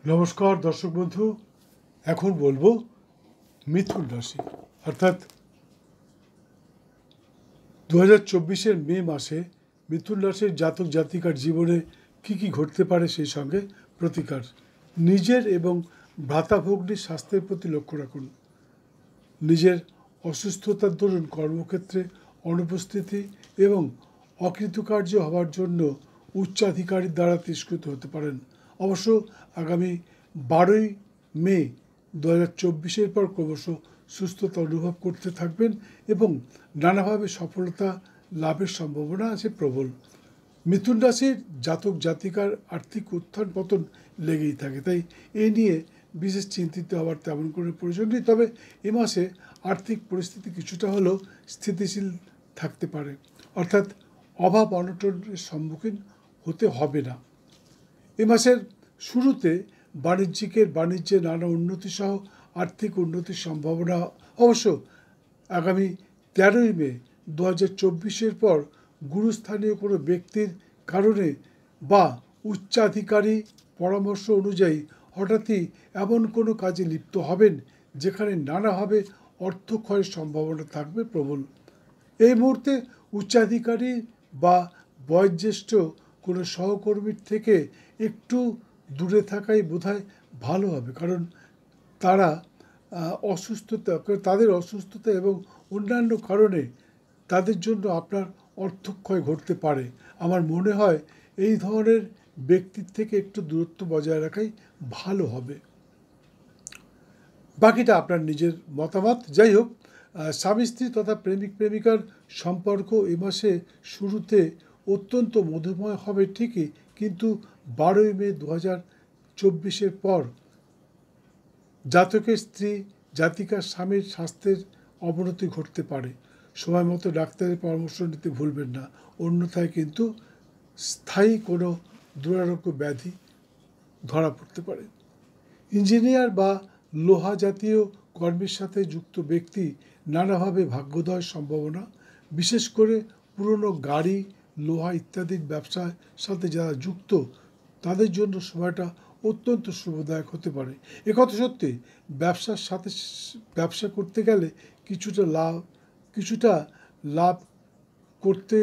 নমস্কার দর্শক বন্ধু, এখন বলবো মিথুন রাশি অর্থাৎ 2024-এর মে মাসে মিথুন রাশির জাতক জাতিকার জীবনে কি কি ঘটতে পারে, সেই সঙ্গে প্রতিকার। নিজের এবং ভ্রাতাভগ্নির স্বাস্থ্যের প্রতি লক্ষ্য রাখুন। নিজের অসুস্থতার দরুন কর্মক্ষেত্রে অনুপস্থিতি এবং অকৃতকার্য হওয়ার জন্য উচ্চাধিকারীর দ্বারা তিরস্কৃত হতে পারেন। অবশ্য আগামী 12ই মে 2024-এর পর ক্রমশ সুস্থতা অনুভব করতে থাকবেন এবং নানাভাবে সফলতা লাভের সম্ভাবনা আছে প্রবল। মিথুন রাশির জাতক জাতিকার আর্থিক উত্থান পতন লেগেই থাকে, তাই এ নিয়ে বিশেষ চিন্তিত হওয়ার তেমন কোনো প্রয়োজন নেই। তবে এ মাসে আর্থিক পরিস্থিতি কিছুটা হলেও স্থিতিশীল থাকতে পারে, অর্থাৎ অভাব অনটনের সম্মুখীন হতে হবে না। এ মাসের শুরুতে বাণিজ্যে নানা উন্নতি সহ আর্থিক উন্নতির সম্ভাবনা। অবশ্য আগামী 13ই মে 2024-এর পর গুরুস্থানীয় কোনো ব্যক্তির কারণে বা উচ্চাধিকারী পরামর্শ অনুযায়ী হঠাৎই এমন কোনো কাজে লিপ্ত হবেন যেখানে নানাভাবে অর্থ ক্ষয়ের সম্ভাবনা থাকবে প্রবল। এই মুহূর্তে উচ্চাধিকারী বা বয়োজ্যেষ্ঠ কোনো সহকর্মীর থেকে একটু দূরে থাকাই বোধহয় ভালো হবে, কারণ তাদের অসুস্থতা এবং অন্যান্য কারণে তাদের জন্য আপনার অর্থক্ষয় ঘটতে পারে। আমার মনে হয় এই ধরনের ব্যক্তির থেকে একটু দূরত্ব বজায় রাখাই ভালো হবে। বাকিটা আপনার নিজের মতামত। যাই হোক, স্বামী স্ত্রী তথা প্রেমিক প্রেমিকার সম্পর্ক এ মাসে শুরুতে অত্যন্ত মধুময় হবে ঠিকই, কিন্তু 12ই মে 2024-এর পর জাতকের স্ত্রী জাতিকার স্বামীর স্বাস্থ্যের অবনতি ঘটতে পারে। সময় মতো ডাক্তারের পরামর্শ নিতে ভুলবেন না, অন্যথায় কিন্তু স্থায়ী কোনো দুরারোগ্য ব্যাধি ধরা পড়তে পারে। ইঞ্জিনিয়ার বা লোহা জাতীয় কর্মের সাথে যুক্ত ব্যক্তি নানাভাবে ভাগ্যোদয়ের সম্ভাবনা, বিশেষ করে পুরনো গাড়ি, লোহা ইত্যাদির ব্যবসার সাথে যারা যুক্ত তাদের জন্য সময়টা অত্যন্ত শুভদায়ক হতে পারে। একথা সত্যি, ব্যবসা করতে গেলে কিছুটা লাভ করতে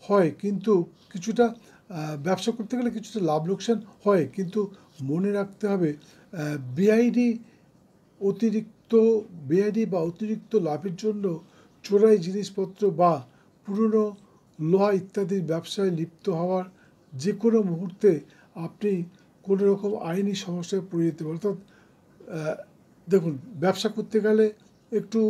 হয়, কিন্তু কিছুটা লাভ লোকসান হয়, কিন্তু মনে রাখতে হবে বেআইনি বা অতিরিক্ত লাভের জন্য চোরাই জিনিসপত্র বা পুরনো লোহা ইত্যাদির ব্যবসায় লিপ্ত হওয়ার যে কোনো মুহূর্তে আপনি কোনো রকম আইনি সমস্যায় পড়ে যেতে পারেন। অর্থাৎ দেখুন, ব্যবসা করতে গেলে একটু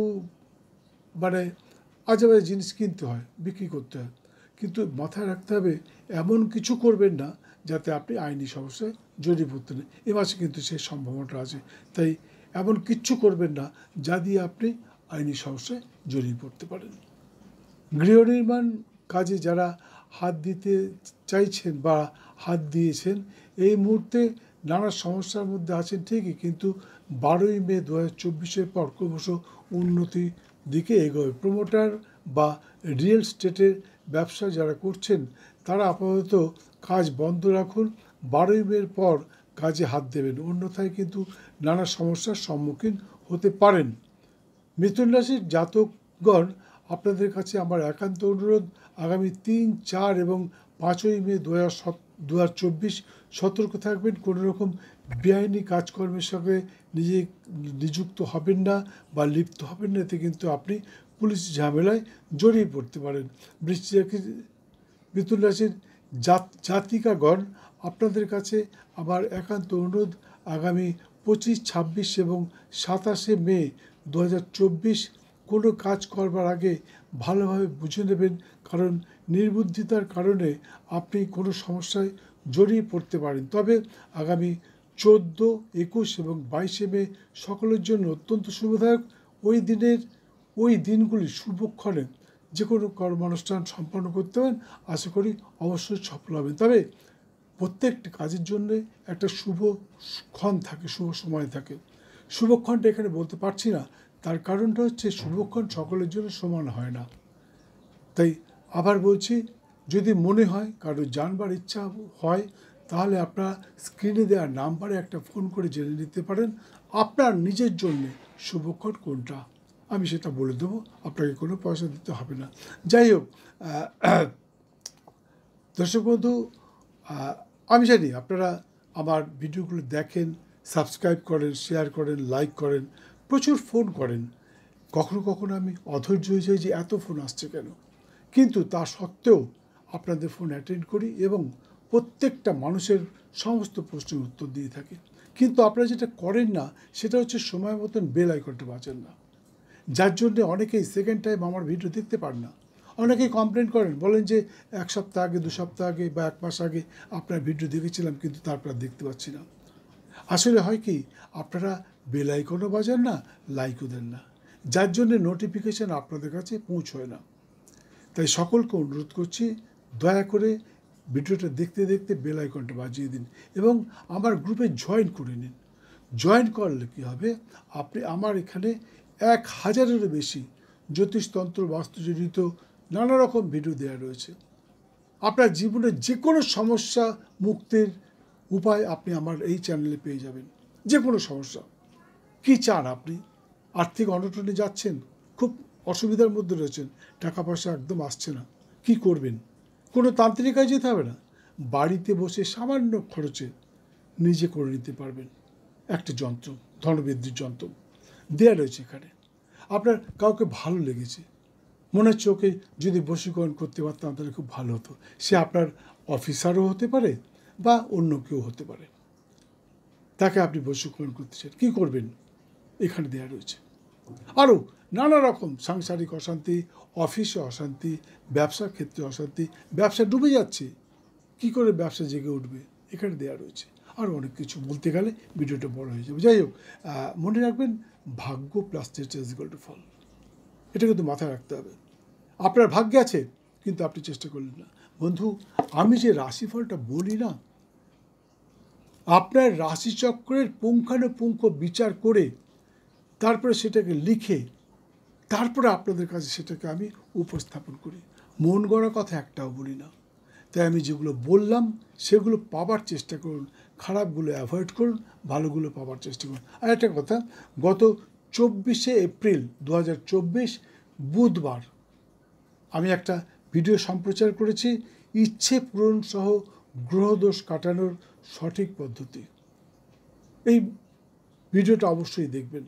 আজে বাজে জিনিস কিনতে হয়, বিক্রি করতে হয়, কিন্তু মাথায় রাখতে হবে এমন কিছু করবেন না যাতে আপনি আইনি সমস্যায় জড়িয়ে পড়তে নেই। এ মাসে কিন্তু সেই সম্ভাবনাটা আছে, তাই এমন কিচ্ছু করবেন না যা দিয়ে আপনি আইনি সমস্যায় জড়িয়ে পড়তে পারেন। গৃহ নির্মাণ কাজে যারা হাত দিতে চাইছেন বা হাত দিয়েছেন, এই মুহূর্তে নানা সমস্যার মধ্যে আছেন ঠিকই, কিন্তু 12ই মে 2024-এর পর ক্রমশ উন্নতির দিকে এগোবে। প্রমোটার বা রিয়েল স্টেটের ব্যবসা যারা করছেন তারা আপাতত কাজ বন্ধ রাখুন, 12ই মের পর কাজে হাত দেবেন, অন্যথায় কিন্তু নানা সমস্যার সম্মুখীন হতে পারেন। মিথুন রাশির জাতকগণ, আপনাদের কাছে আমার একান্ত অনুরোধ, আগামী 3, 4 এবং 5ই মে 2024 সতর্ক থাকবেন। কোনো রকম বেআইনি কাজকর্মের সঙ্গে নিযুক্ত হবেন না বা লিপ্ত হবেন না, এতে কিন্তু আপনি পুলিশ ঝামেলায় জড়িয়ে পড়তে পারেন। মিথুন রাশির জাতিকাগণ, আপনাদের কাছে আমার একান্ত অনুরোধ, আগামী 25, 26 এবং 27শে মে 2024 কোনো কাজ করবার আগে ভালোভাবে বুঝে নেবেন, কারণ নির্বুদ্ধিতার কারণে আপনি কোনো সমস্যায় জড়িয়ে পড়তে পারেন। তবে আগামী 14, 21 এবং 22শে মে সকলের জন্য অত্যন্ত শুভদায়ক। ওই দিনগুলি শুভক্ষণে যে কোনো কর্মানুষ্ঠান সম্পন্ন করতে পারেন, আশা করি অবশ্যই সফল হবেন। তবে প্রত্যেকটি কাজের জন্যে একটা শুভক্ষণ থাকে, শুভ সময় থাকে। শুভক্ষণটা এখানে বলতে পারছি না, তার কারণটা হচ্ছে শুভক্ষণ সকলের জন্য সমান হয় না। তাই আবার বলছি, যদি মনে হয় কারো জানবার ইচ্ছা হয় তাহলে আপনারা স্ক্রিনে দেওয়া নাম্বারে একটা ফোন করে জেনে নিতে পারেন আপনার নিজের জন্য শুভক্ষণ কোনটা। আমি সেটা বলে দেবো, আপনাকে কোনো পয়সা দিতে হবে না। যাই হোক, দর্শক বন্ধু, আমি জানি আপনারা আমার ভিডিওগুলো দেখেন, সাবস্ক্রাইব করেন, শেয়ার করেন, লাইক করেন, প্রচুর ফোন করেন। কখনো কখনো আমি অধৈর্য হয়ে যাই যে এত ফোন আসছে কেন, কিন্তু তা সত্ত্বেও আপনাদের ফোন অ্যাটেন্ড করি এবং প্রত্যেকটা মানুষের সমস্ত প্রশ্নের উত্তর দিয়ে থাকি। কিন্তু আপনারা যেটা করেন না সেটা হচ্ছে সময় মতন বেল আইকনটা বাজেন না, যার জন্যে অনেকেই সেকেন্ড টাইম আমার ভিডিও দেখতে পান না। অনেকেই কমপ্লেন করেন, বলেন যে 1 সপ্তাহ আগে, 2 সপ্তাহ আগে বা 1 মাস আগে আপনার ভিডিও দেখেছিলাম কিন্তু তারপর দেখতে পাচ্ছি না। আসলে হয় কি, আপনারা বেল আইকনও বাজান না, লাইকও দেন না, যার জন্যে নোটিফিকেশান আপনাদের কাছে পৌঁছয় না। তাই সকলকে অনুরোধ করছি, দয়া করে ভিডিওটা দেখতে দেখতে বেল আইকনটা বাজিয়ে দিন এবং আমার গ্রুপে জয়েন করে নিন। জয়েন করলে কী হবে, আপনি আমার এখানে 1000-এরও বেশি জ্যোতিষতন্ত্র, বাস্তুজনিত নানা রকম ভিডিও দেওয়া রয়েছে। আপনার জীবনের যে কোনো সমস্যা মুক্তির উপায় আপনি আমার এই চ্যানেলে পেয়ে যাবেন। যে কোনো সমস্যা, কী চান আপনি? আর্থিক অনটনে যাচ্ছেন, খুব অসুবিধার মধ্যে রয়েছেন, টাকা পয়সা একদম আসছে না, কি করবেন? কোনো তান্ত্রিকায় যেতে হবে না, বাড়িতে বসে সামান্য খরচে নিজে করে নিতে পারবেন। একটা যন্ত্র, ধনবৃদ্ধির যন্ত্র দেওয়া রয়েছে এখানে। আপনার কাউকে ভালো লেগেছে, মনে হচ্ছে ওকে যদি বশীকরণ করতে পারতাম তাহলে খুব ভালো হতো। সে আপনার অফিসারও হতে পারে বা অন্য কেউ হতে পারে, তাকে আপনি বশীকরণ করতে চান, কী করবেন? এখানে দেওয়া রয়েছে। আরও নানা রকম সাংসারিক অশান্তি, অফিসে অশান্তি, ব্যবসার ক্ষেত্রে অশান্তি, ব্যবসা ডুবে যাচ্ছে, কি করে ব্যবসা জেগে উঠবে, এখানে দেওয়া রয়েছে। আরও অনেক কিছু বলতে গেলে ভিডিওটা বড় হয়ে যাবে। যাই হোক, মনে রাখবেন, ভাগ্য প্লাস চেষ্টা ইজ ইকুয়াল টু ফল। এটা কিন্তু মাথায় রাখতে হবে। আপনার ভাগ্যে আছে কিন্তু আপনি চেষ্টা করলেন না। বন্ধু, আমি যে রাশিফলটা বলি না, আপনার রাশিচক্রের পুঙ্খানুপুঙ্খ বিচার করে তারপরে সেটাকে লিখে তারপরে আপনাদের কাছে সেটাকে আমি উপস্থাপন করি। মন গড়া কথা একটাও বলি না। তাই আমি যেগুলো বললাম সেগুলো পাবার চেষ্টা করুন, খারাপগুলো অ্যাভয়েড করুন, ভালোগুলো পাবার চেষ্টা করুন। আর একটা কথা, গত 24শে এপ্রিল 2024 বুধবার আমি একটা ভিডিও সম্প্রচার করেছি, ইচ্ছে পূরণ সহ গ্রহদোষ কাটানোর সঠিক পদ্ধতি। এই ভিডিওটা অবশ্যই দেখবেন।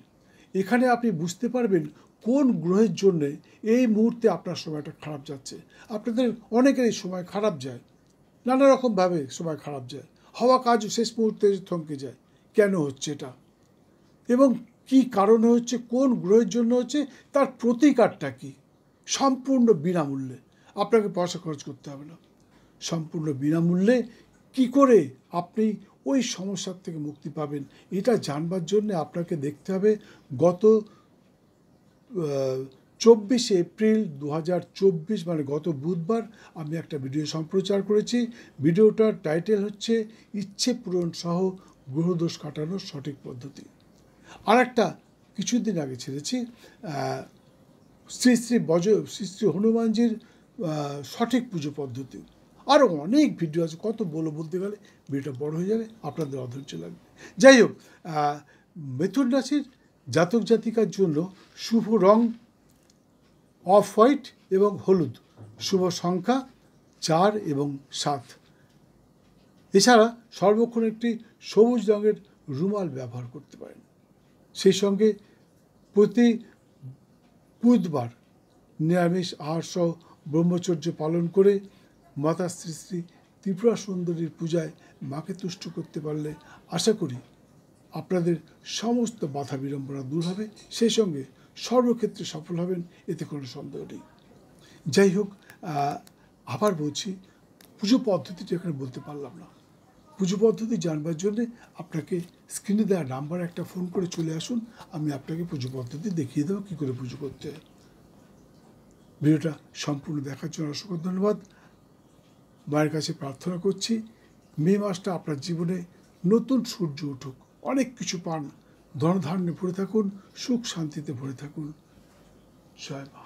এখানে আপনি বুঝতে পারবেন কোন গ্রহের জন্যে এই মুহূর্তে আপনার সময়টা খারাপ যাচ্ছে। আপনাদের অনেকেরই সময় খারাপ যায়, নানা রকমভাবে সময় খারাপ যায়, হওয়া কাজ শেষ মুহূর্তে থমকে যায়। কেন হচ্ছে এটা এবং কি কারণে হচ্ছে, কোন গ্রহের জন্য হচ্ছে, তার প্রতিকারটা কী, সম্পূর্ণ বিনামূল্যে। আপনাকে পয়সা খরচ করতে হবে না, সম্পূর্ণ বিনামূল্যে কি করে আপনি ওই সমস্যার থেকে মুক্তি পাবেন, এটা জানবার জন্য আপনাকে দেখতে হবে গত 24শে এপ্রিল 2024 মানে গত বুধবার আমি একটা ভিডিও সম্প্রচার করেছি। ভিডিওটার টাইটেল হচ্ছে ইচ্ছে পূরণ সহ গ্রহদোষ কাটানোর সঠিক পদ্ধতি। আর একটা কিছুদিন আগে ছেড়েছি শ্রী শ্রী হনুমানজির সঠিক পুজো পদ্ধতি। আরও অনেক ভিডিও আছে, কত বলতে গেলে ভিডিওটা বড় হয়ে যাবে, আপনাদের অধৈর্য লাগবে। যাই হোক, মিথুন রাশির জাতক জাতিকার জন্য শুভ রং অফ হোয়াইট এবং হলুদ, শুভ সংখ্যা 4 এবং 7। এছাড়া সর্বক্ষণ একটি সবুজ রঙের রুমাল ব্যবহার করতে পারেন। সেই সঙ্গে প্রতি বুধবার নিরামিষ আহার সহ ব্রহ্মচর্য পালন করে মাতা শ্রী শ্রী ত্রিপুরা সুন্দরীর পূজায় মাকে তুষ্ট করতে পারলে আশা করি আপনাদের সমস্ত বাধা বিড়ম্বনা দূর হবে, সেই সঙ্গে সর্বক্ষেত্রে সফল হবেন, এতে কোনো সন্দেহ নেই। যাই হোক, আবার বলছি, পুজো পদ্ধতিটা এখানে বলতে পারলাম না। পুজো পদ্ধতি জানবার জন্যে আপনাকে স্ক্রিনে দেওয়া নাম্বারে একটা ফোন করে চলে আসুন, আমি আপনাকে পুজো পদ্ধতি দেখিয়ে দেবো কী করে পুজো করতে হয়। ভিডিওটা সম্পূর্ণ দেখার জন্য অসংখ্য ধন্যবাদ। মায়ের কাছে প্রার্থনা করছি মে মাসটা আপনার জীবনে নতুন সূর্য উঠুক, অনেক কিছু পান, ধনধান্যে ভরে থাকুন, সুখ শান্তিতে ভরে থাকুন। জয় মা।